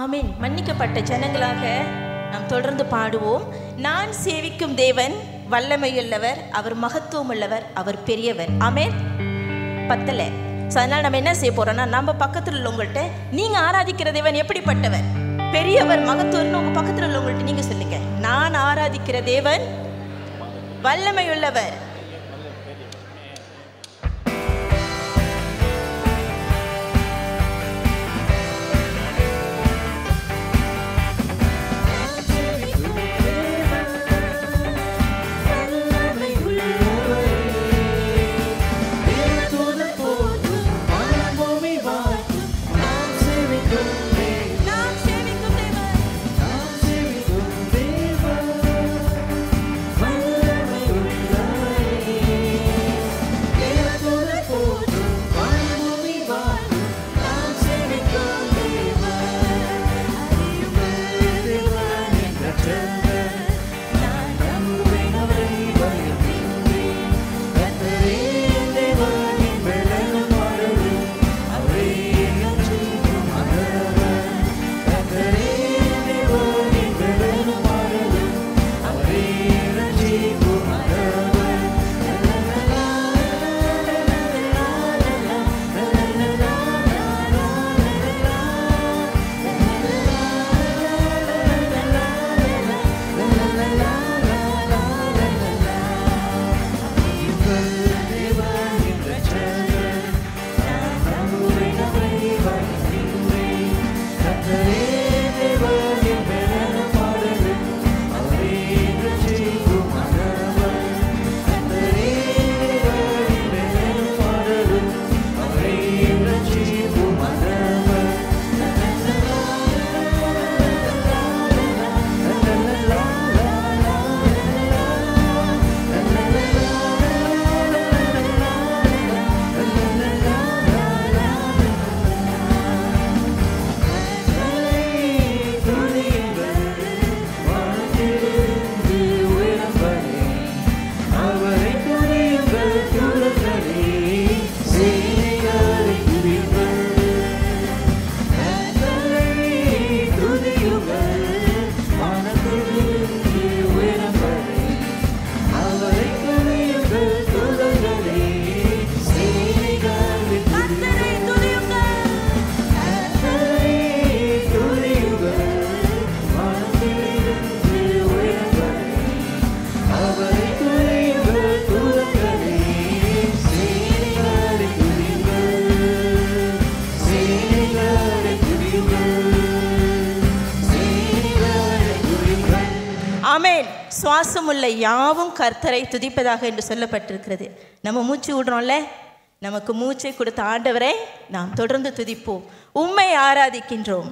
ஆமென். மன்னிக்கப்பட்ட ஜனங்களாக நாம் தொடர்ந்து பாடுவோம். நான் சேவிக்கும் தேவன் வல்லமையுள்ளவர், அவர் மகத்துவம் உள்ளவர், அவர் பெரியவர். ஆமென். பத்தல. அதனால் நம்ம என்ன செய்ய போறோம்னா, நம்ம பக்கத்தில் உள்ளவங்கள்ட்ட நீங்க ஆராதிக்கிற தேவன் எப்படிப்பட்டவர், பெரியவர், மகத்துவர்னு உங்க பக்கத்தில் உள்ளவங்கள்ட்ட நீங்க சொல்லுங்க. நான் ஆராதிக்கிற தேவன் வல்லமையுள்ளவர். ஆமென். சுவாசமுள்ள யாவும் கர்த்தரை துதிப்பதாக என்று சொல்லப்பட்டிருக்கிறது. நம்ம மூச்சு விடுறோம்ல, நமக்கு மூச்சை கொடுத்த ஆண்டவரை நாம் தொடர்ந்து துதிப்போம். உம்மை ஆராதிக்கின்றோம்.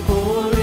போல்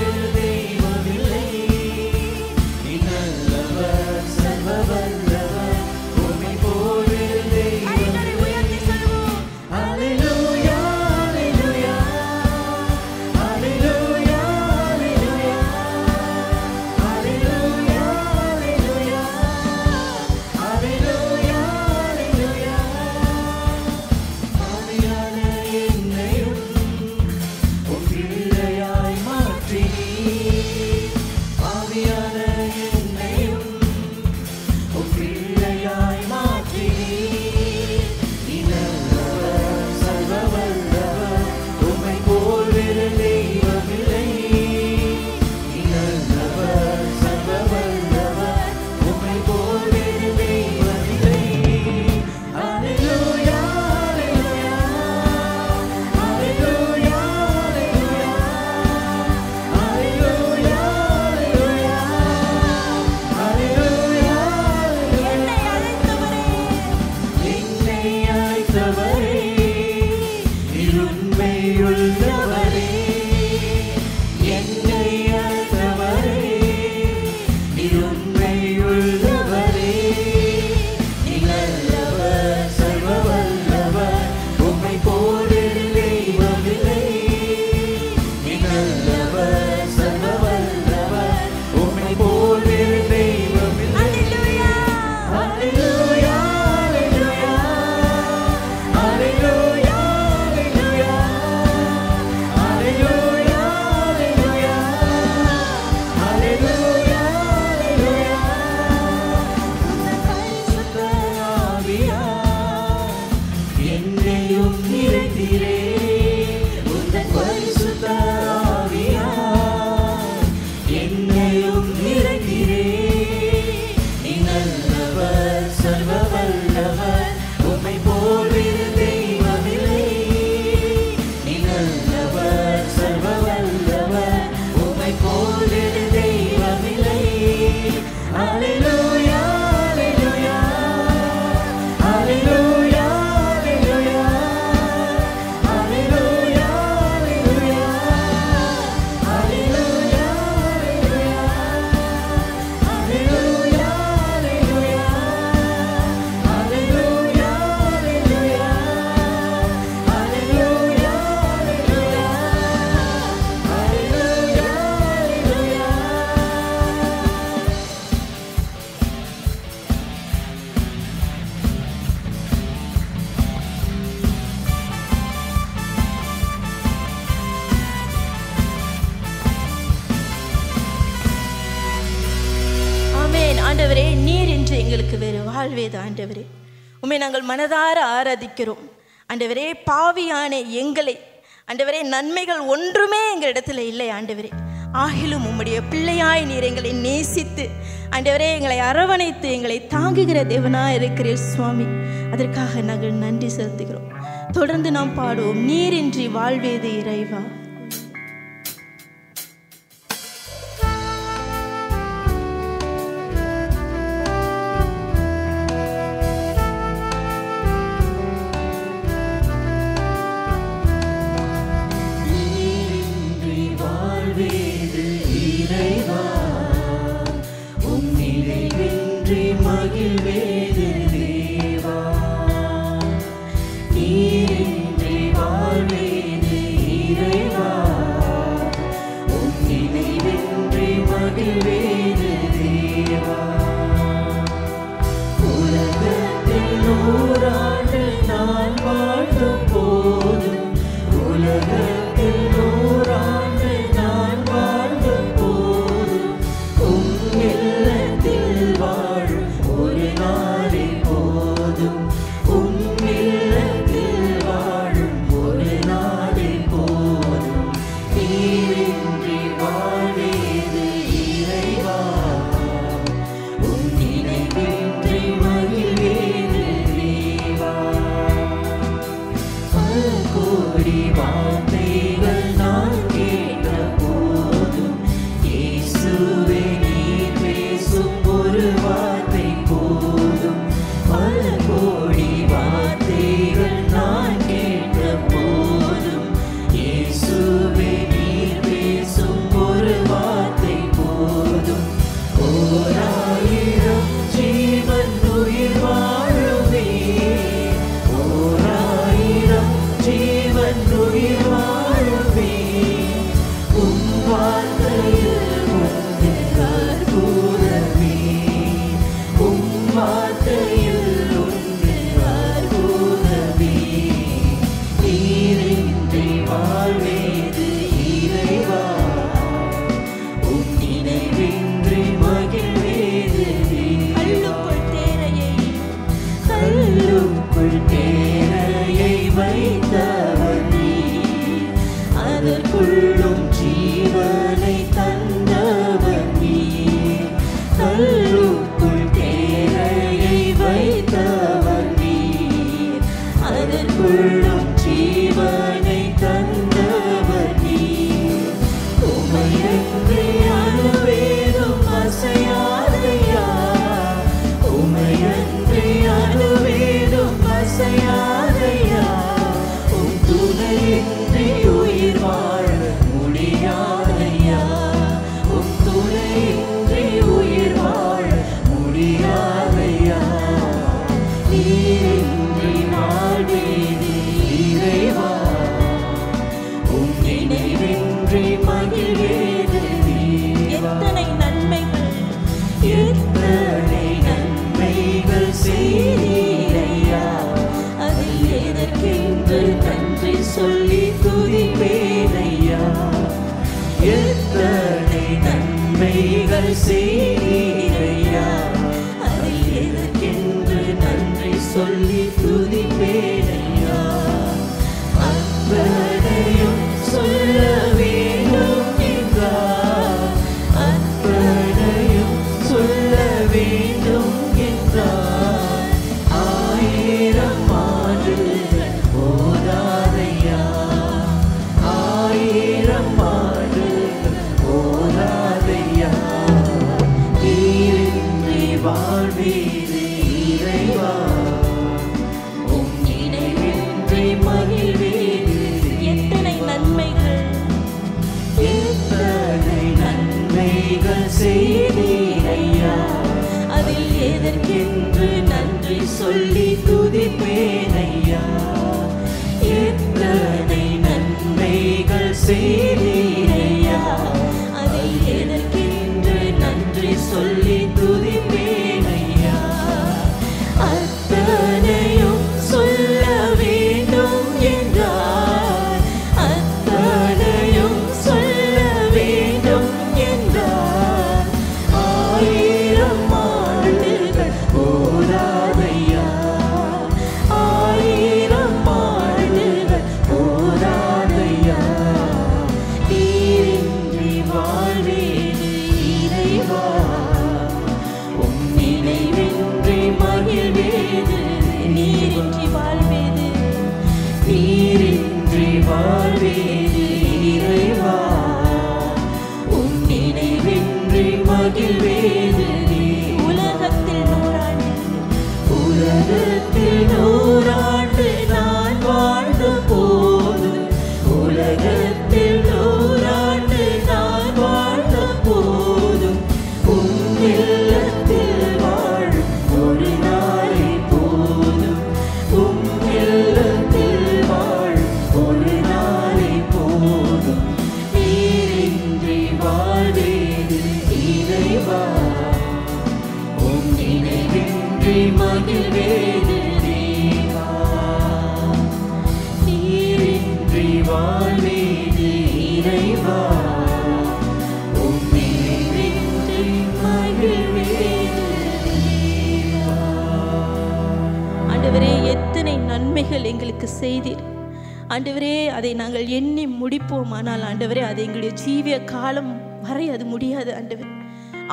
ஆண்டவரே, நீர் என்று எங்களுக்கு வேறு வாழ்வேது. ஆண்டவரே, உம்மை நாங்கள் மனதார ஆராதிக்கிறோம். ஆண்டவரே, பாவியான எங்களை ஆண்டவரே, நன்மைகள் ஒன்றுமே எங்களிடத்தில் இல்லை ஆண்டவரே. ஆகிலும் உம்முடைய பிள்ளையாய் நீர் எங்களை நேசித்து ஆண்டவரே எங்களை அரவணைத்து எங்களை தாங்குகிற தேவனாய் இருக்கிறீர் சுவாமி. அதற்காக நாங்கள் நன்றி செலுத்துகிறோம். தொடர்ந்து நாம் பாடுவோம், நீரின்றி வாழ்வேது இறைவா. மகிழ்வேது நீ. உலகத்தில் 100 ஆண்டு, உலகத்தில் 100 ஆண்டு நான் வாழ்ந்த போதும், உலகத்தில் 100 ஆண்டு நான் வாழ்ந்த போதும், உம் இல்லத்தில் வாழும் ஒரு நாளை போதும், உம் இல்லத்தில் வாழும் ஒரு நாளை போதும். நீரின்றி வாழ்வேது இறைவா, உம் நினைவின்றி மகிழ்வேது தேவா. நீரின்றி வாழ்வேது இறைவா, உம் நினைவின்றி மகிழ்வேது தேவா. ஆண்டவரே எத்தனை நன்மைகள் எங்களுக்கு செய்தீர் ஆண்டவரே. அதை நாங்கள் எண்ணி முடிப்போம், ஆனால் ஆண்டவரே அது எங்களுடைய ஜீவிய காலம் வரை அது முடியாது ஆண்டவர்.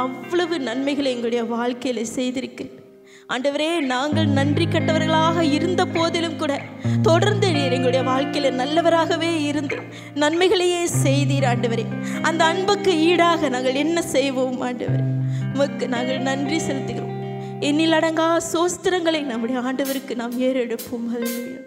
அவ்வளவு நன்மைகளை எங்களுடைய வாழ்க்கையில் செய்திருக்கிறேன் ஆண்டவரே. நாங்கள் நன்றி கட்டவர்களாக இருந்த போதிலும் கூட தொடர்ந்து நீர் எங்களுடைய வாழ்க்கையில் நல்லவராகவே இருந்து நன்மைகளையே செய்தீர் ஆண்டவரே. அந்த அன்புக்கு ஈடாக நாங்கள் என்ன செய்வோம் ஆண்டவரே? உமக்கு நாங்கள் நன்றி செலுத்துகிறோம். எண்ணில் அடங்கா சோஸ்திரங்களை நம்முடைய ஆண்டவருக்கு நாம் ஏறெடுப்போம். ஹல்லேலூயா.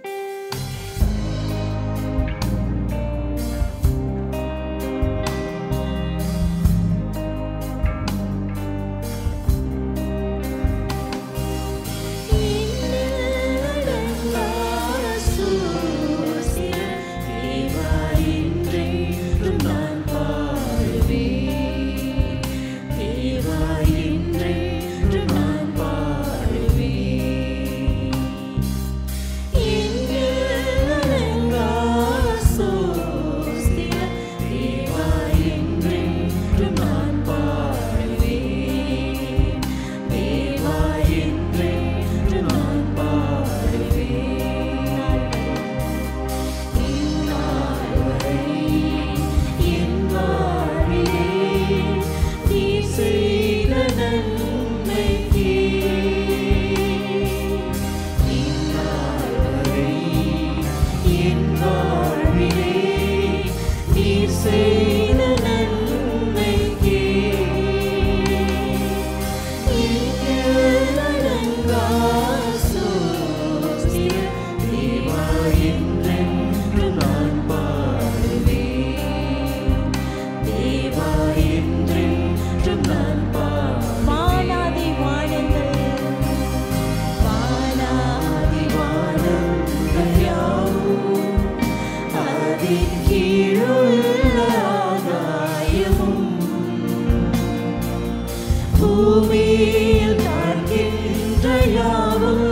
பூமியில் காண்கின்ற யாவும்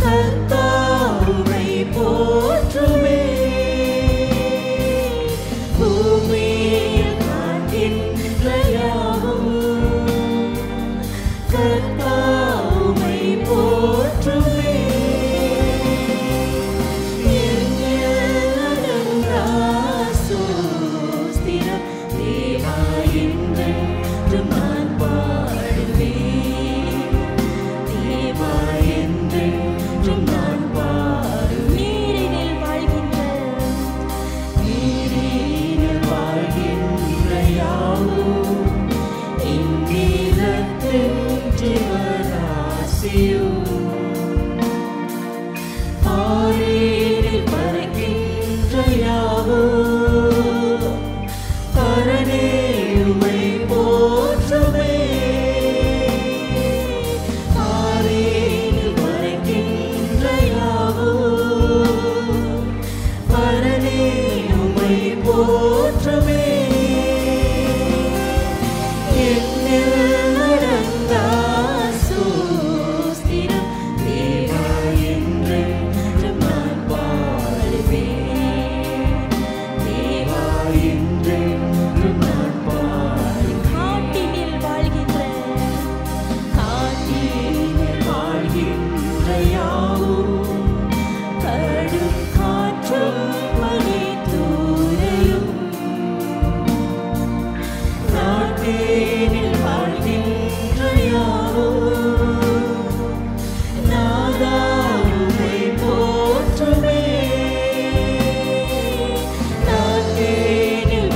கர்த்தாவை போற்றுமே. பூமியில் காண்கின்ற யாவும் கர்த்தாவை போற்றுமே.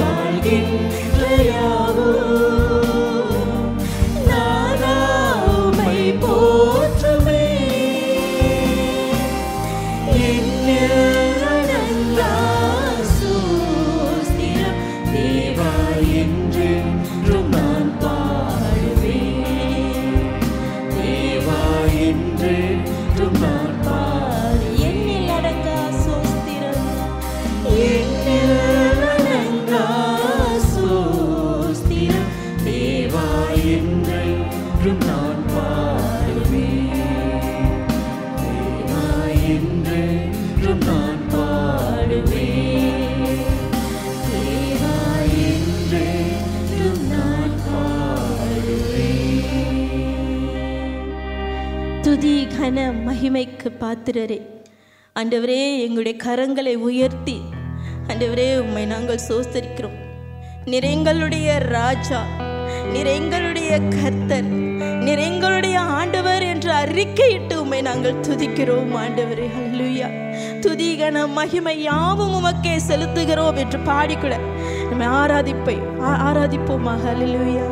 வாழ்கின்ற யாவும் கன மகிமைக்கு பாத்திரரே. ஆண்டவரே, எங்களுடைய கரங்களை உயர்த்தி ஆண்டவரே உம்மை நாங்கள் சோஸ்தரிக்கிறோம். நீர் எங்களுடைய ராஜா, நீர் எங்களுடைய கர்த்தர், நீர் எங்களுடைய ஆண்டவர் என்று அறிக்கையிட்டு உம்மை நாங்கள் துதிக்கிறோம் ஆண்டவரே. ஹல்லேலூயா. துதி கன மகிமை யாவும் உமக்கே செலுத்துகிறோம் என்று பாடிக்கூட நம்ம ஆராதிப்போமா. ஹல்லேலூயா.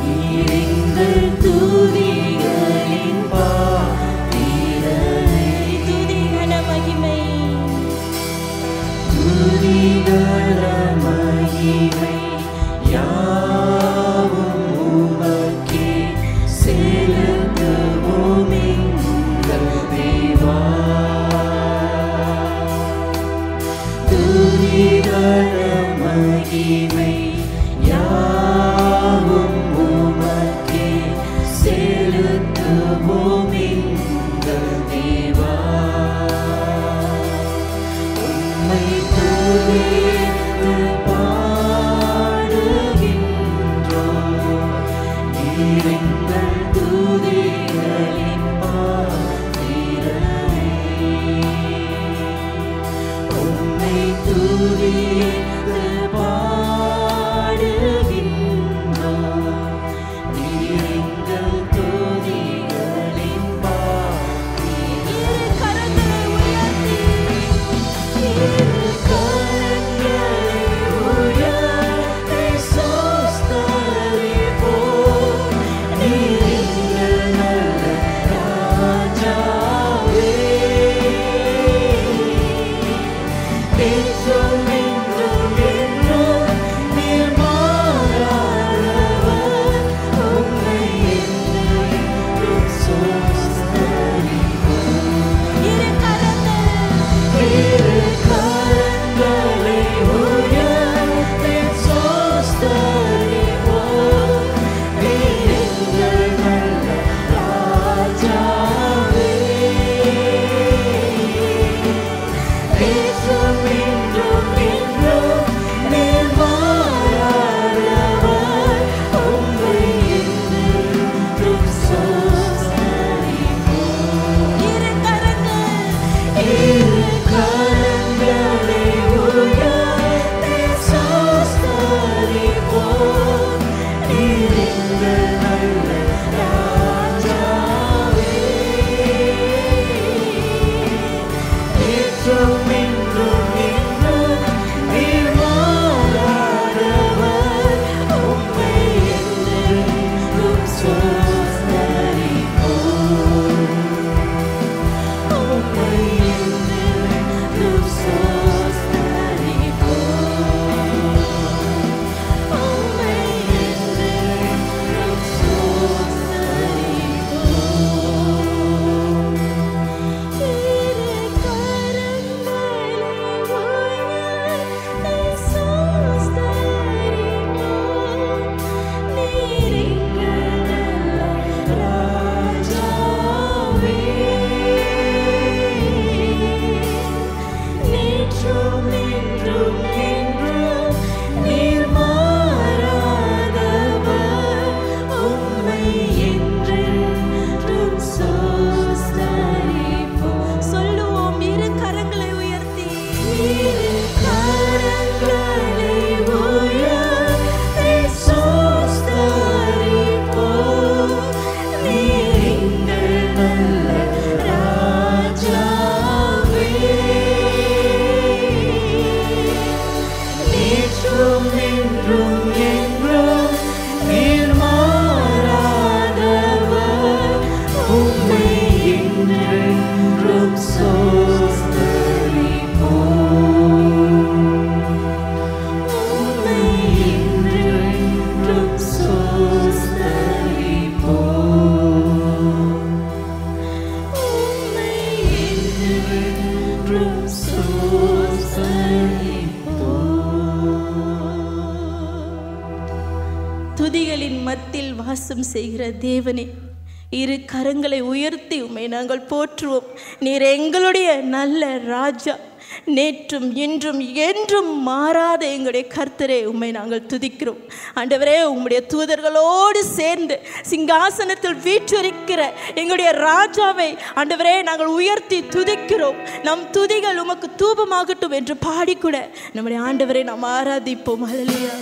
நீர் எங்கள் வாசம் செய்கிற தேவனே, இரு கரங்களை உயர்த்தி உம்மை நாங்கள் போற்றுவோம். நீர் எங்களுடைய நல்ல ராஜா, நேற்றும் இன்றும் என்றும் மாறாத எங்களுடைய கர்த்தரே, உம்மை நாங்கள் துதிக்கிறோம். ஆண்டவரே, உம்முடைய தூதர்களோடு சேர்ந்து சிங்காசனத்தில் வீற்றிருக்கிற எங்களுடைய ராஜாவை ஆண்டவரே நாங்கள் உயர்த்தி துதிக்கிறோம். நம் துதிகள் உமக்கு தூபமாகட்டும் என்று பாடிக்கூட நம்முடைய ஆண்டவரை நாம் ஆராதிப்போம். ஹல்லேலூயா.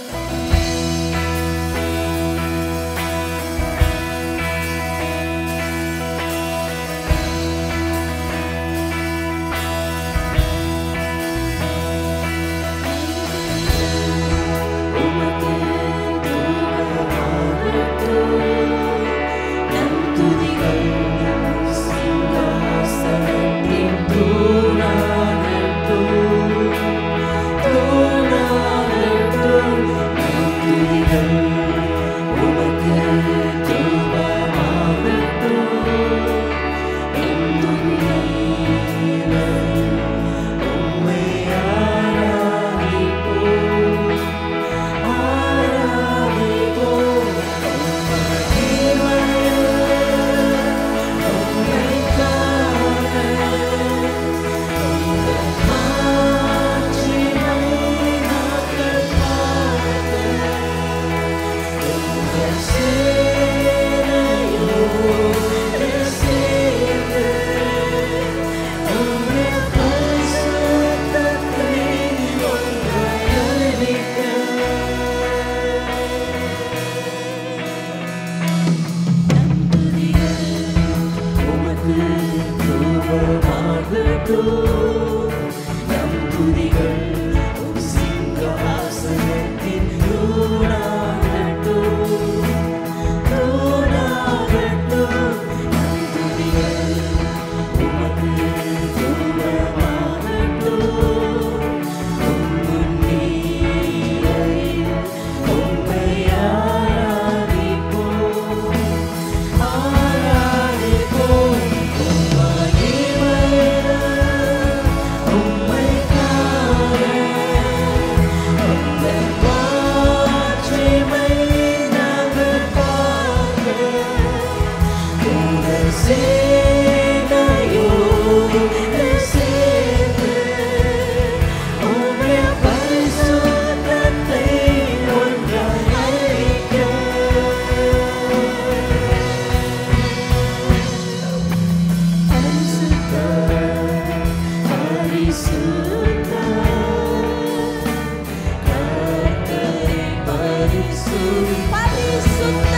Pariசுத்த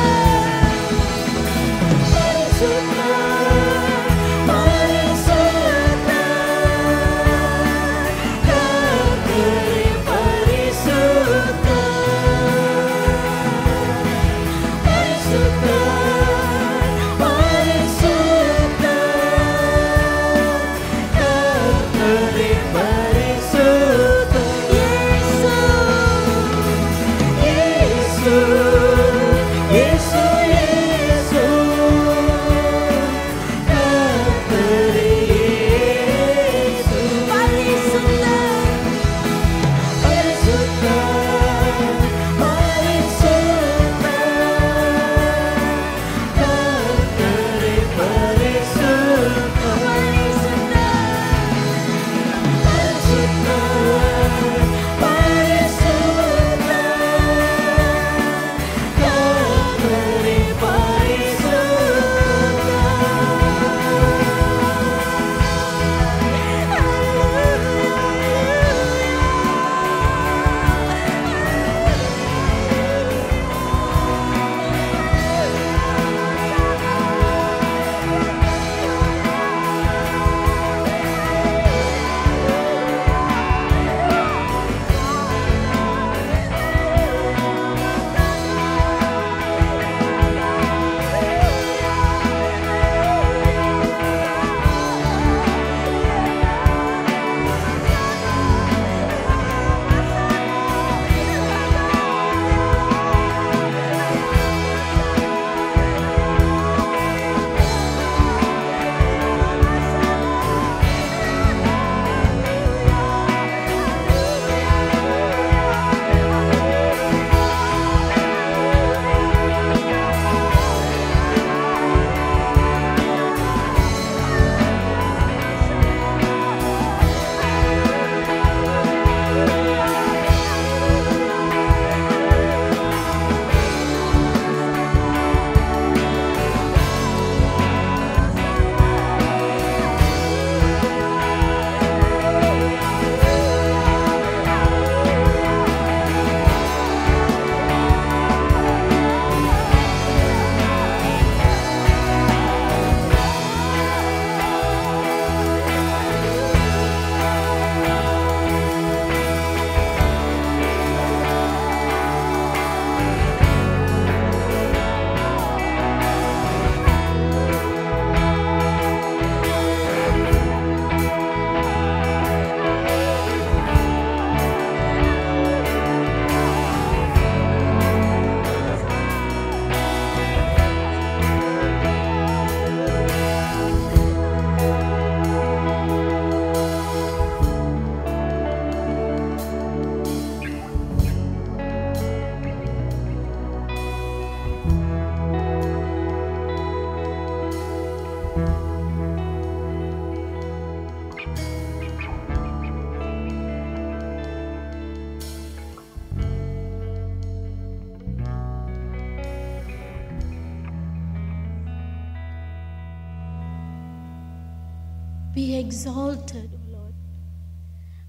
be exalted, O Lord.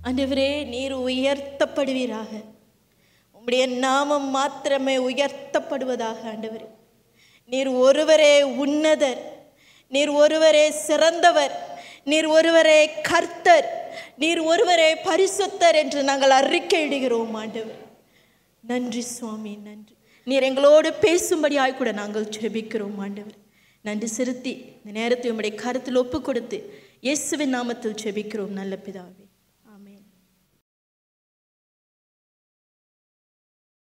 ஆண்டவரே, நீர் உயர்த்தப்படுவீராக. உம்முடைய நாமம் மாத்திரமே உயர்த்தப்படுவதாக. ஆண்டவரே, நீர் ஒருவரே உன்னதர், நீர் ஒருவரே சிறந்தவர், நீர் ஒருவரே கர்த்தர், நீர் ஒருவரே பரிசுத்தர் என்று நாங்கள் அறிக்கையிடுகிறோம். ஆண்டவர், நன்றி சுவாமி, நன்றி. நீர் எங்களோடு பேசும்படியாய் கூட நாங்கள் ஜெபிக்கிறோம். ஆண்டவர், நன்றி செலுத்தி இந்த நேரத்தை உம்முடைய கருத்தில் ஒப்பு கொடுத்து இயேசுவின் நாமத்தில் ஜெபிக்கிறோம் நல்ல பிதாவே.